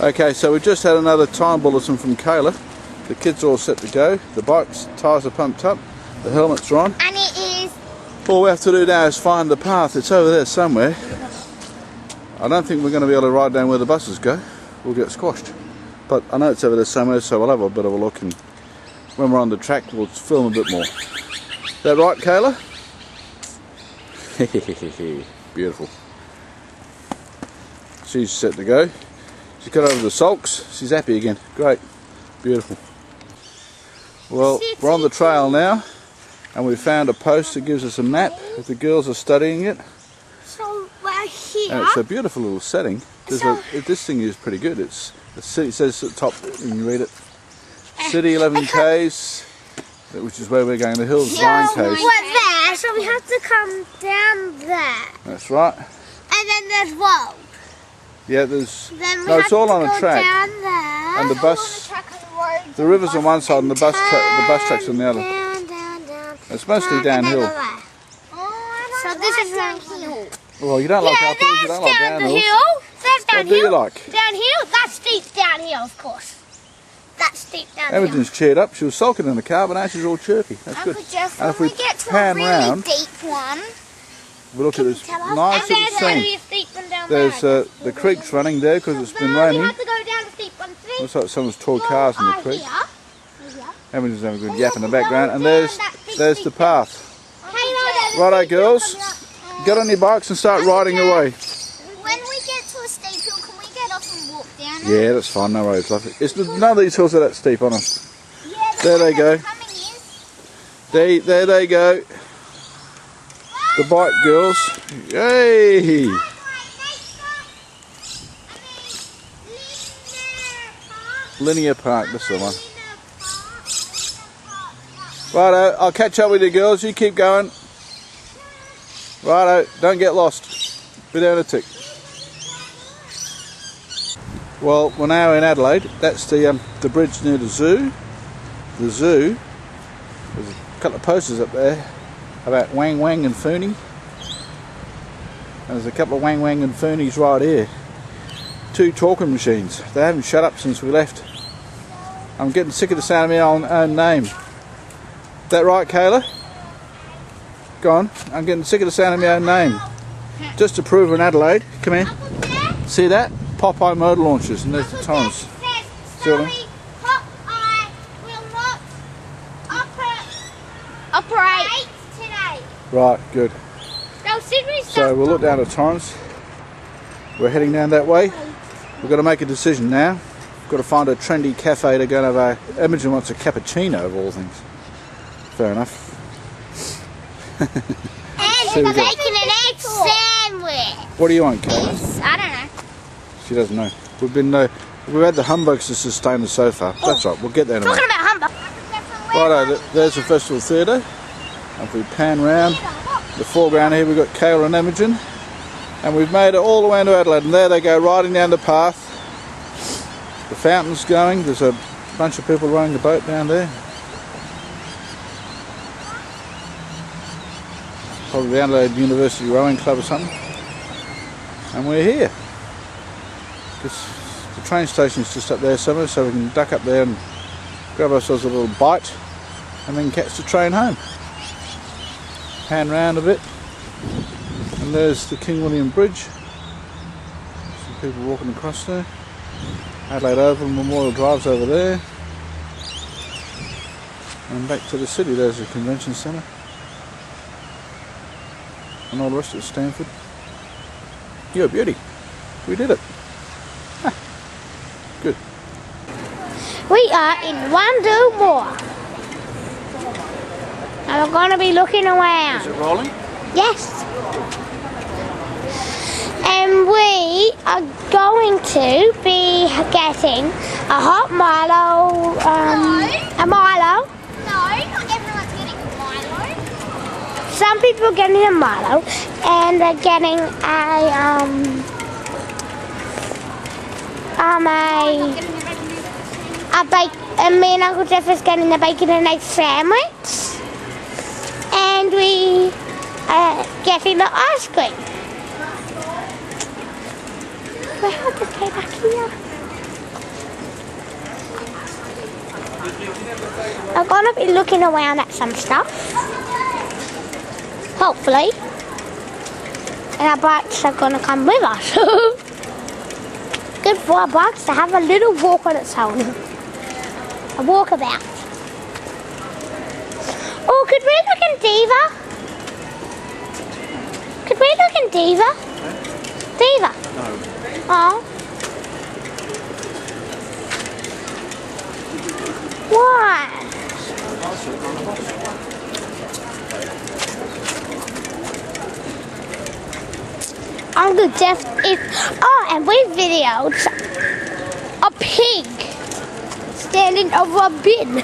Okay, so we just had another time bulletin from Kayla. The kids are all set to go. The bike's tyres are pumped up. The helmets are on. And it is. All we have to do now is find the path. It's over there somewhere. I don't think we're going to be able to ride down where the buses go. We'll get squashed. But I know it's over there somewhere, so we'll have a bit of a look, and when we're on the track we'll film a bit more. Is that right, Kayla? Beautiful. She's set to go. She's got over the sulks. She's happy again. Great. Beautiful. Well, we're on the trail now, and we found a post that gives us a map. If the girls are studying it. So we're here. And it's a beautiful little setting. This thing is pretty good. It's the city. It says at the top when you read it. City 11 k's, which is where we're going. The hills 9 k's. We're there, so we have to come down there. That's right. And then there's road. Yeah, there's. Then we No, it's all on a track. Down there. And the bus. The river's on one side and the bus track's on the other. Down. It's mostly downhill. So this is downhill. Well, you don't like uphills, you don't like downhills. That's downhill. What do you like? Downhill? That's steep downhill, of course. That's steep downhill. Everything's cheered up. She was sulking in the car, but now she's all chirpy. That's good. Uncle Geoff, And if when we we get to pan a really round, deep one, we look at this nice little scene. There's the creek's running there because it's been raining. We have to go down the steep one. Looks like someone's towed cars in the creek. Everyone's having a good yap in the background, and there's the path. Righto, girls, get on your bikes and start riding away. When we get to a steep hill, can we get off and walk down it? Yeah, that's fine, no worries, lovely. None of these hills are that steep, honest. Yeah, there they go. There they go. The bike girls. Yay! Linear Park, that's the one. Righto, I'll catch up with you girls, you keep going. Righto, don't get lost. Be down a tick. Well, we're now in Adelaide. That's the bridge near the zoo. The zoo. There's a couple of posters up there about Wang Wang and Fooney. And there's a couple of Wang Wang and Foonies right here. 2 talking machines. They haven't shut up since we left. I'm getting sick of the sound of my own name. Is that right, Kayla? Go on. I'm getting sick of the sound of my own name. Just to prove we're in Adelaide. Come here. See that? Popeye motor launchers, and there's the Torrens. Sorry, Popeye will not operate today. Right, good. So we'll look down at Torrens. We're heading down that way. We've got to make a decision now. We've got to find a trendy cafe to go and have a... Imogen wants a cappuccino of all things. Fair enough. And we're making an egg sandwich. What do you want, Kayla? I don't know. She doesn't know. We've had the humbugs to sustain us so far. That's right, we'll get there in a minute. Talking about humbug. Righto, there's the Festival Theatre. And if we pan round the foreground here, we've got Kayla and Imogen. And we've made it all the way into Adelaide. And there they go, riding down the path. The fountain's going. There's a bunch of people rowing the boat down there. Probably the Adelaide University Rowing Club or something. And we're here. The train station's just up there somewhere, so we can duck up there and grab ourselves a little bite and then catch the train home. Pan round a bit, and there's the King William Bridge. Some people walking across there. Adelaide Oval Memorial Drive's over there. And back to the city, there's the convention centre. And all the rest of Stanford. You're a beauty. We did it. Good. We are in Wandoo. And we're going to be looking around. Is it rolling? Yes. And we are going to be getting a hot Milo. A Milo. No, not everyone's getting a Milo. Some people are getting a Milo, and they're getting and me and Uncle Geoff is getting a bacon and egg sandwich, and we are getting the ice cream. We have to stay back here. I'm gonna be looking around at some stuff. Hopefully. And our bikes are gonna come with us. Good for our bikes to have a little walk on its own. A walkabout. Oh, could we look in Diva? Could we look in Diva? Diva? No. Oh. Why? Uncle Geoff is... Oh, and we videoed a pig standing over a bin.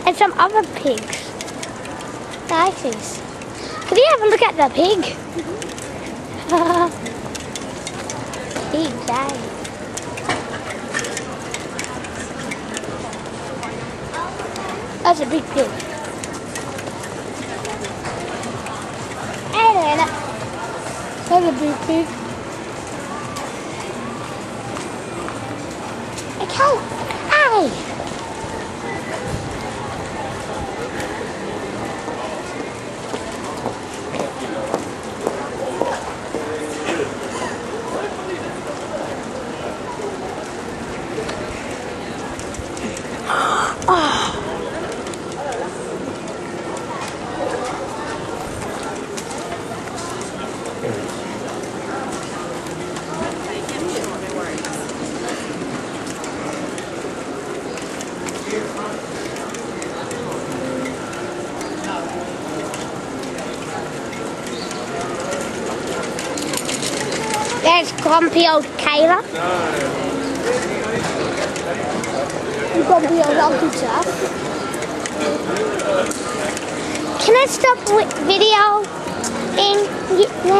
And some other pigs. Nice. Can you have a look at the pig? Pig day. That's a big pig. Hey there. That's a big pig. Okay. Hey. There's grumpy old Kayla. Grumpy old Uncle Geoff. Can I stop videoing now?